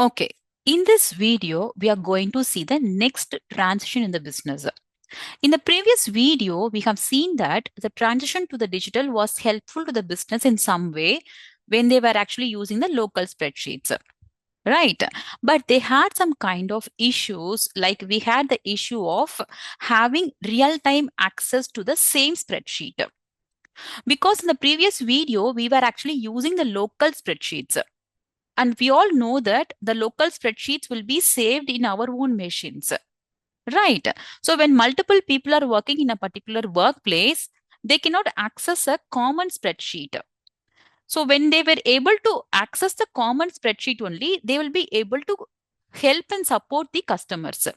Okay, in this video, we are going to see the next transition in the business. In the previous video, we have seen that the transition to the digital was helpful to the business in some way when they were actually using the local spreadsheets. Right. But they had some kind of issues, like we had the issue of having real time access to the same spreadsheet. Because in the previous video, we were actually using the local spreadsheets. And we all know that the local spreadsheets will be saved in our own machines. Right. So when multiple people are working in a particular workplace, they cannot access a common spreadsheet. So when they were able to access the common spreadsheet only, they will be able to help and support the customers.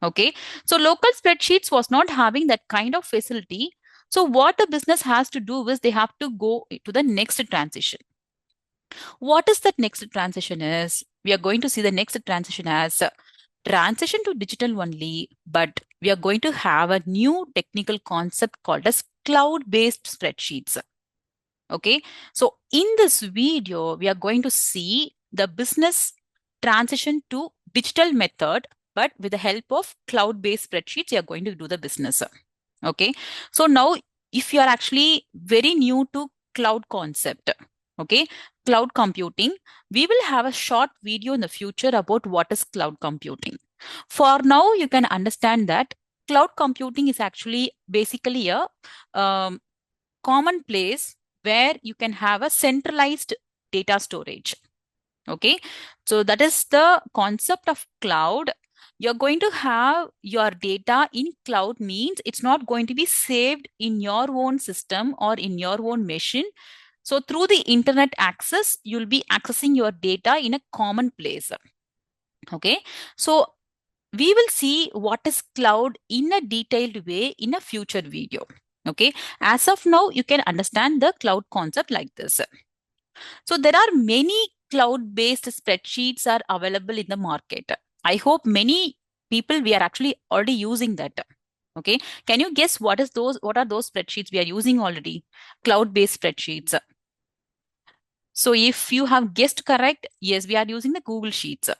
Okay. So local spreadsheets was not having that kind of facility. So what the business has to do is they have to go to the next transition. What is that next transition is? We are going to see the next transition as transition to digital only, but we are going to have a new technical concept called as cloud-based spreadsheets. Okay, so in this video, we are going to see the business transition to digital method, but with the help of cloud-based spreadsheets, you are going to do the business. Okay, so now if you are actually very new to cloud concept, okay, cloud computing, we will have a short video in the future about what is cloud computing. For now, you can understand that cloud computing is actually basically a common place where you can have a centralized data storage. Okay, so that is the concept of cloud. You're going to have your data in cloud means it's not going to be saved in your own system or in your own machine. So through the internet access, you'll be accessing your data in a common place. Okay, so we will see what is cloud in a detailed way in a future video. Okay, as of now, you can understand the cloud concept like this. So there are many cloud-based spreadsheets are available in the market. I hope many people we are actually already using that. Okay, can you guess what is those? What are those spreadsheets we are using already? Cloud-based spreadsheets. So if you have guessed correct, yes, we are using the Google Sheets.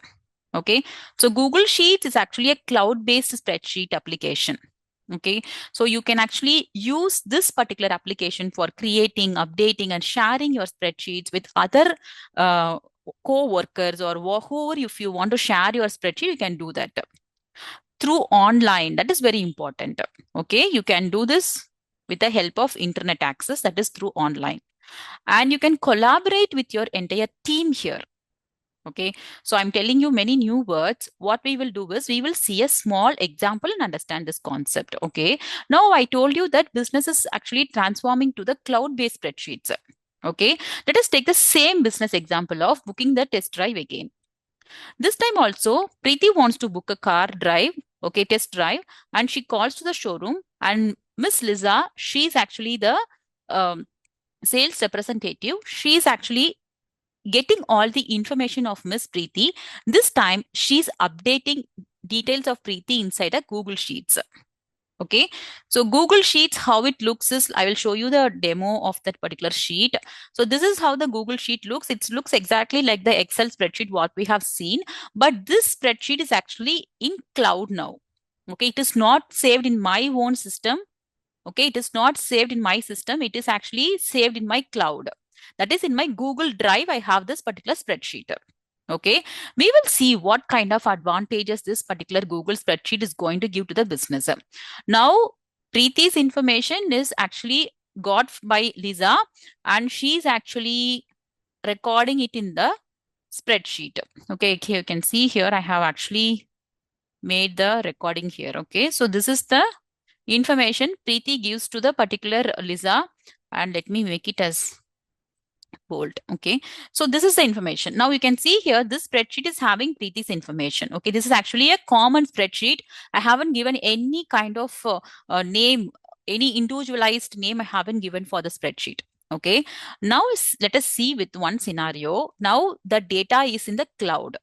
Okay, so Google Sheets is actually a cloud-based spreadsheet application. Okay, so you can actually use this particular application for creating, updating, and sharing your spreadsheets with other uh, co-workers or whoever. If you want to share your spreadsheet, you can do that through online. That is very important. Okay, you can do this with the help of internet access, that is through online, and you can collaborate with your entire team here. Okay, so I'm telling you many new words. What we will do is we will see a small example and understand this concept. Okay, now I told you that business is actually transforming to the cloud-based spreadsheets. Okay, let us take the same business example of booking the test drive again. This time also, Preeti wants to book a car drive, okay, test drive, and she calls to the showroom. And Miss Liza, she's actually the sales representative. She's actually getting all the information of Miss Preeti. This time, she's updating details of Preeti inside a Google Sheets. Okay, so Google Sheets, how it looks is, I will show you the demo of that particular sheet. So this is how the Google Sheet looks. It looks exactly like the Excel spreadsheet, what we have seen, but this spreadsheet is actually in cloud now. Okay, it is not saved in my own system. Okay, it is not saved in my system. It is actually saved in my cloud. That is in my Google Drive, I have this particular spreadsheet. Okay, we will see what kind of advantages this particular Google spreadsheet is going to give to the business. Now, Preeti's information is actually got by Lisa, and she's actually recording it in the spreadsheet. Okay, here you can see here I have actually made the recording here. Okay, so this is the information Preeti gives to the particular Lisa, and let me make it as bold. Okay, so this is the information. Now you can see here this spreadsheet is having Preeti's information. Okay, this is actually a common spreadsheet. I haven't given any kind of name, any individualized name I haven't given for the spreadsheet. Okay, now let us see with one scenario. Now the data is in the cloud.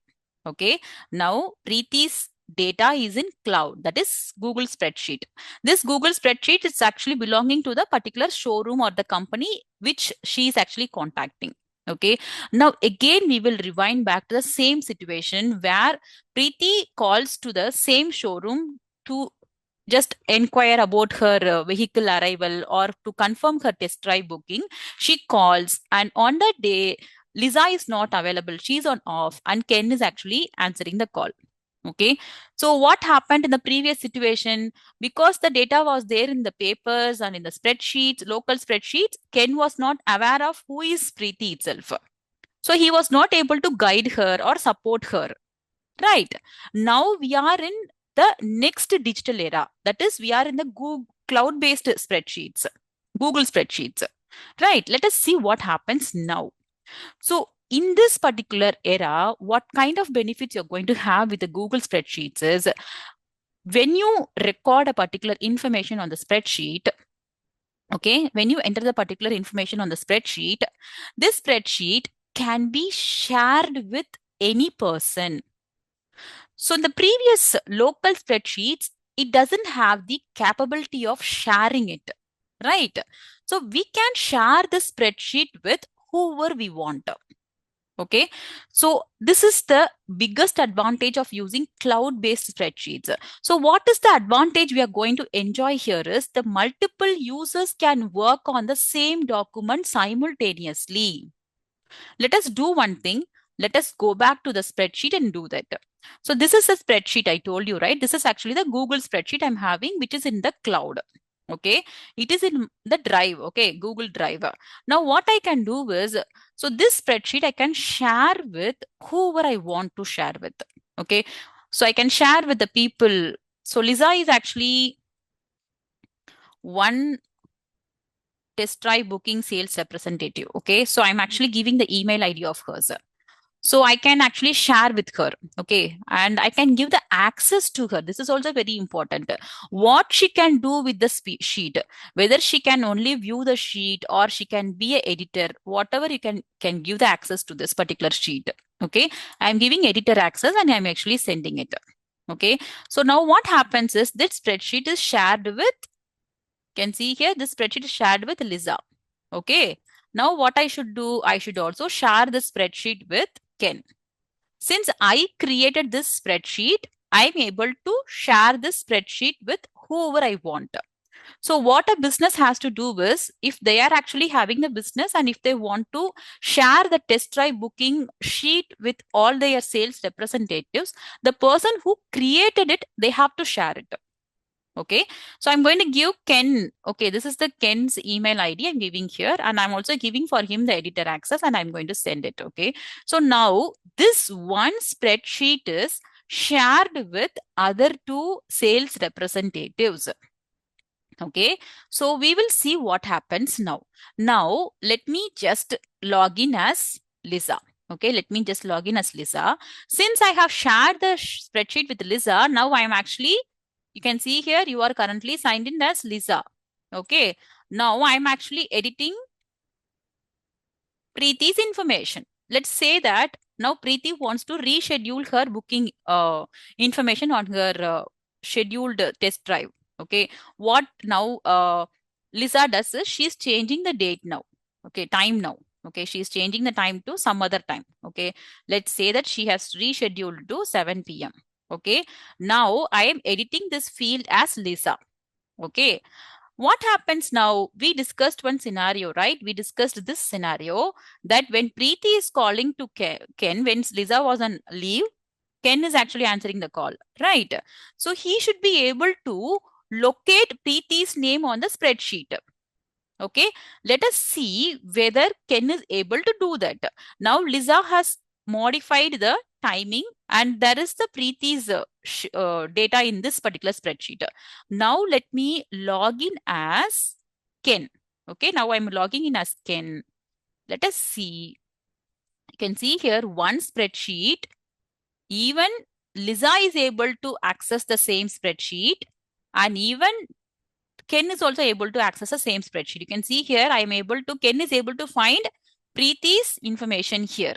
Okay, now Preeti's data is in cloud, that is Google spreadsheet. This Google spreadsheet is actually belonging to the particular showroom or the company which she is actually contacting. Okay. Now again, we will rewind back to the same situation where Preeti calls to the same showroom to just inquire about her vehicle arrival or to confirm her test drive booking. She calls, and on that day, Lisa is not available. She's on off, and Ken is actually answering the call. Okay. So what happened in the previous situation? Because the data was there in the papers and in the spreadsheets, local spreadsheets, Ken was not aware of who is Preeti itself. So he was not able to guide her or support her. Right. Now we are in the next digital era. That is, we are in the Google cloud-based spreadsheets, Google spreadsheets. Right. Let us see what happens now. So in this particular era, what kind of benefits you're going to have with the Google spreadsheets is when you record a particular information on the spreadsheet, okay, when you enter the particular information on the spreadsheet, this spreadsheet can be shared with any person. So in the previous local spreadsheets, it doesn't have the capability of sharing it, right? So we can share the spreadsheet with whoever we want. Okay, so this is the biggest advantage of using cloud-based spreadsheets. So what is the advantage we are going to enjoy here is the multiple users can work on the same document simultaneously. Let us do one thing. Let us go back to the spreadsheet and do that. So this is a spreadsheet I told you, right? This is actually the Google spreadsheet I'm having, which is in the cloud. Okay, it is in the drive. Okay, Google Drive. Now what I can do is, so this spreadsheet I can share with whoever I want to share with. Okay, so I can share with the people. So Lisa is actually one test drive booking sales representative. Okay, so I'm actually giving the email ID of hers. So I can actually share with her. Okay, and I can give the access to her. This is also very important. What she can do with the sheet, whether she can only view the sheet or she can be an editor, whatever you can give the access to this particular sheet. Okay, I'm giving editor access and I'm actually sending it. Okay, so now what happens is this spreadsheet is shared with, can see here, this spreadsheet is shared with Lisa. Okay, now what I should do, I should also share the spreadsheet with Ken. Since I created this spreadsheet, I'm able to share this spreadsheet with whoever I want. So what a business has to do is, if they are actually having the business and if they want to share the test drive booking sheet with all their sales representatives, the person who created it, they have to share it. Okay, so I'm going to give Ken. Okay, this is the Ken's email ID I'm giving here, and I'm also giving for him the editor access, and I'm going to send it. Okay, so now this one spreadsheet is shared with other two sales representatives. Okay, so we will see what happens now. Now, let me just log in as Lisa. Okay, let me just log in as Lisa. Since I have shared the spreadsheet with Lisa, now I am actually, you can see here, you are currently signed in as Lisa. Okay, now I'm actually editing Preeti's information. Let's say that now Preeti wants to reschedule her booking information on her scheduled test drive. Okay, what now Lisa does is she's changing the date now. Okay, time now. Okay, she's changing the time to some other time. Okay, let's say that she has rescheduled to 7 p.m. Okay, now I am editing this field as Lisa. Okay, what happens now? We discussed one scenario, right? We discussed this scenario that when Preeti is calling to Ken, when Lisa was on leave, Ken is actually answering the call, right? So he should be able to locate Preeti's name on the spreadsheet. Okay, let us see whether Ken is able to do that. Now Lisa has modified the timing and there is the Preeti's data in this particular spreadsheet. Now let me log in as Ken. Okay, now I'm logging in as Ken. Let us see. You can see here one spreadsheet. Even Lisa is able to access the same spreadsheet, and even Ken is also able to access the same spreadsheet. You can see here, Ken is able to find Preeti's information here.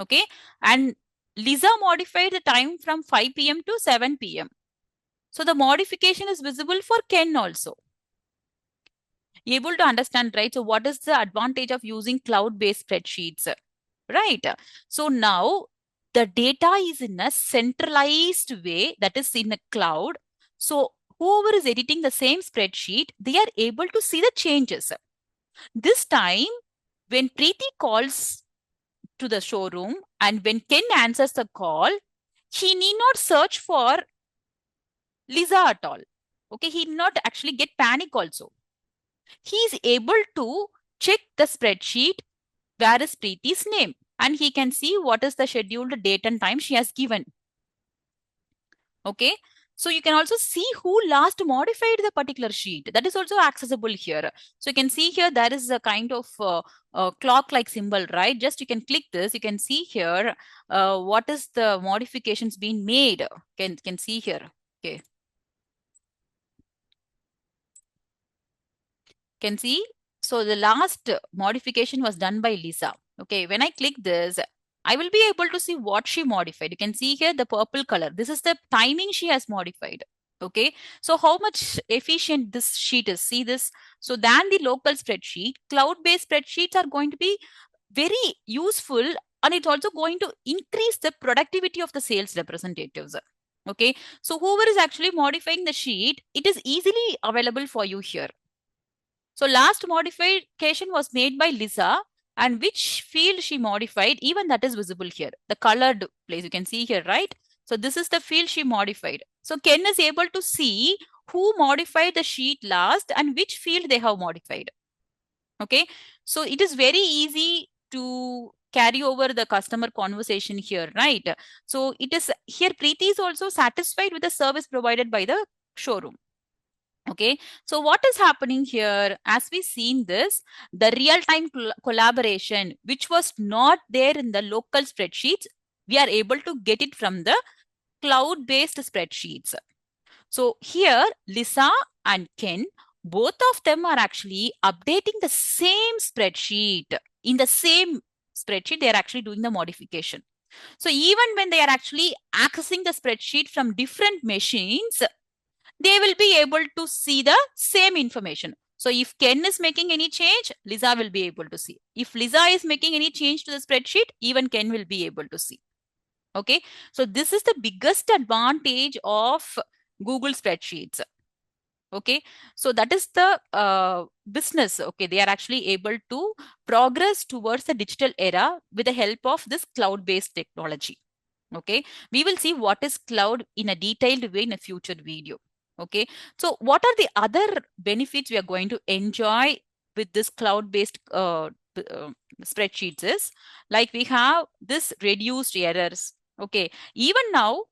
Okay. And Lisa modified the time from 5 p.m. to 7 p.m. So the modification is visible for Ken also. able to understand, right? So what is the advantage of using cloud-based spreadsheets, right? So now the data is in a centralized way, that is in a cloud. So whoever is editing the same spreadsheet, they are able to see the changes. This time, when Preeti calls to the showroom and when Ken answers the call, he need not search for Lisa at all. Okay, he need not actually get panic also. He is able to check the spreadsheet where is Preeti's name and he can see what is the scheduled date and time she has given. Okay, so you can also see who last modified the particular sheet. That is also accessible here. So you can see here there is a kind of clock like symbol, right? Just you can click this, you can see here what is the modifications being made. Can see here. Okay, can see. So the last modification was done by Lisa. Okay, when I click this, I will be able to see what she modified. You can see here the purple color. This is the timing she has modified. Okay, so how much efficient this sheet is. See this. So than the local spreadsheet, cloud-based spreadsheets are going to be very useful, and it's also going to increase the productivity of the sales representatives. Okay, so whoever is actually modifying the sheet, it is easily available for you here. So last modification was made by Lisa, and which field she modified, even that is visible here. The colored place you can see here, right? So this is the field she modified. So Ken is able to see who modified the sheet last and which field they have modified. Okay, so it is very easy to carry over the customer conversation here, right? So it is here, Preeti is also satisfied with the service provided by the showroom. Okay, so what is happening here? As we seen this, the real-time collaboration, which was not there in the local spreadsheets, we are able to get it from the cloud-based spreadsheets. So here, Lisa and Ken, both of them are actually updating the same spreadsheet. In the same spreadsheet, they are actually doing the modification. So even when they are actually accessing the spreadsheet from different machines, they will be able to see the same information. So if Ken is making any change, Lisa will be able to see. If Lisa is making any change to the spreadsheet, even Ken will be able to see. Okay, so this is the biggest advantage of Google Spreadsheets. Okay, so that is the business. Okay, they are actually able to progress towards the digital era with the help of this cloud-based technology. Okay, we will see what is cloud in a detailed way in a future video. Okay, so what are the other benefits we are going to enjoy with this cloud-based spreadsheets is, like we have this reduced errors. Okay, even now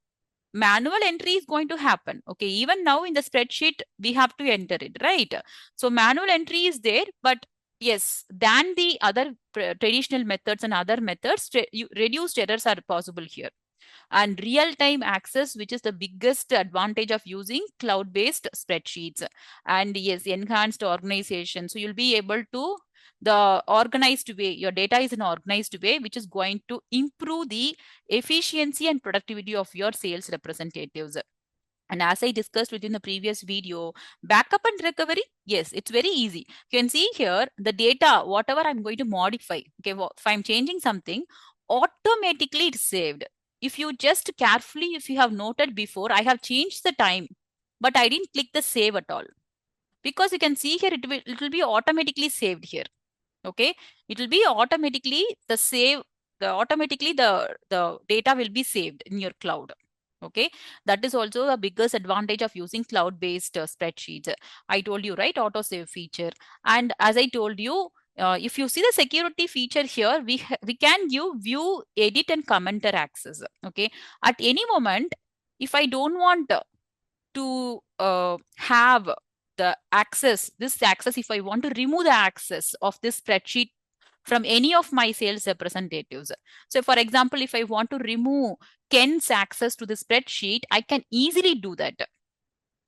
manual entry is going to happen. Okay, even now in the spreadsheet we have to enter it, right? So manual entry is there, but yes, than the other traditional methods and other methods, reduced errors are possible here. And real-time access, which is the biggest advantage of using cloud-based spreadsheets. And yes, enhanced organization. So you'll be able to the organized way, your data is in organized way, which is going to improve the efficiency and productivity of your sales representatives. And as I discussed within the previous video, backup and recovery, yes, it's very easy. You can see here the data, whatever I'm going to modify, okay, if I'm changing something, automatically it's saved. If you just carefully, if you have noted before, I have changed the time, but I didn't click the save at all. Because you can see here, it will be automatically saved here. Okay, it will be automatically the save, the data will be saved in your cloud. Okay, that is also the biggest advantage of using cloud-based spreadsheets. I told you, right, auto save feature. And as I told you, if you see the security feature here, we can give view, edit, and commenter access. Okay, at any moment, if I don't want to have the access, this access, if I want to remove the access of this spreadsheet from any of my sales representatives. So for example, if I want to remove Ken's access to the spreadsheet, I can easily do that.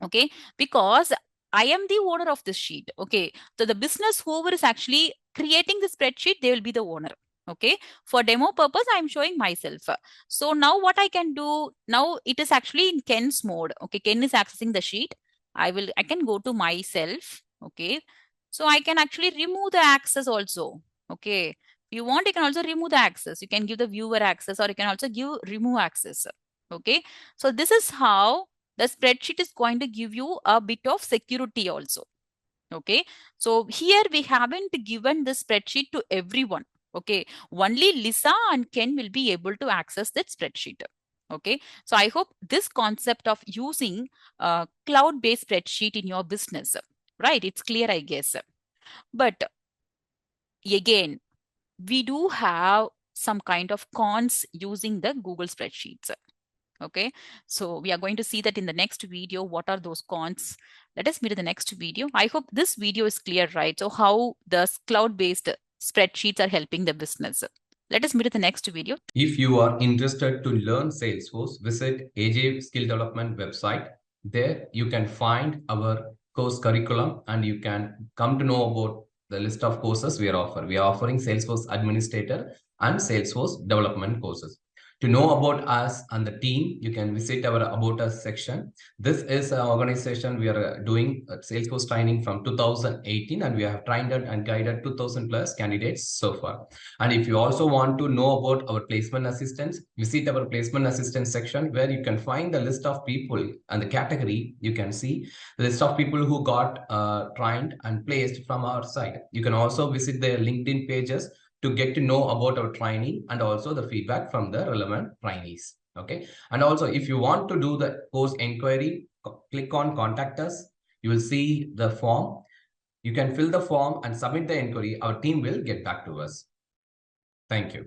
Okay, because I am the owner of this sheet. Okay, so the business whoever is actually creating the spreadsheet, they will be the owner. Okay, for demo purpose, I'm showing myself. So now what I can do, now it is actually in Ken's mode. Okay, Ken is accessing the sheet. I can go to myself. Okay, So I can actually remove the access also. Okay. If you want, you can also remove the access. You can give the viewer access, or you can also give remove access. Okay. So this is how the spreadsheet is going to give you a bit of security also. Okay. So here we haven't given the spreadsheet to everyone. Okay. Only Lisa and Ken will be able to access that spreadsheet. Okay. So I hope this concept of using a cloud-based spreadsheet in your business, right? It's clear, I guess. But again, we do have some kind of cons using the Google spreadsheets. Okay, so we are going to see that in the next video. What are those cons? Let us meet in the next video. I hope this video is clear, right? So how the cloud-based spreadsheets are helping the business. Let us meet in the next video. If you are interested to learn Salesforce, visit AJ Skill Development website. There you can find our course curriculum and you can come to know about the list of courses we are offering. We are offering Salesforce Administrator and Salesforce Development courses. To know about us and the team, you can visit our About Us section. This is an organization we are doing Salesforce training from 2018, and we have trained and guided 2000 plus candidates so far. And if you also want to know about our placement assistants, visit our placement assistance section where you can find the list of people and the category. You can see the list of people who got trained and placed from our side. You can also visit their LinkedIn pages to get to know about our training and also the feedback from the relevant trainees. Okay. And also, if you want to do the course inquiry, click on contact us. You will see the form. You can fill the form and submit the inquiry. Our team will get back to us. Thank you.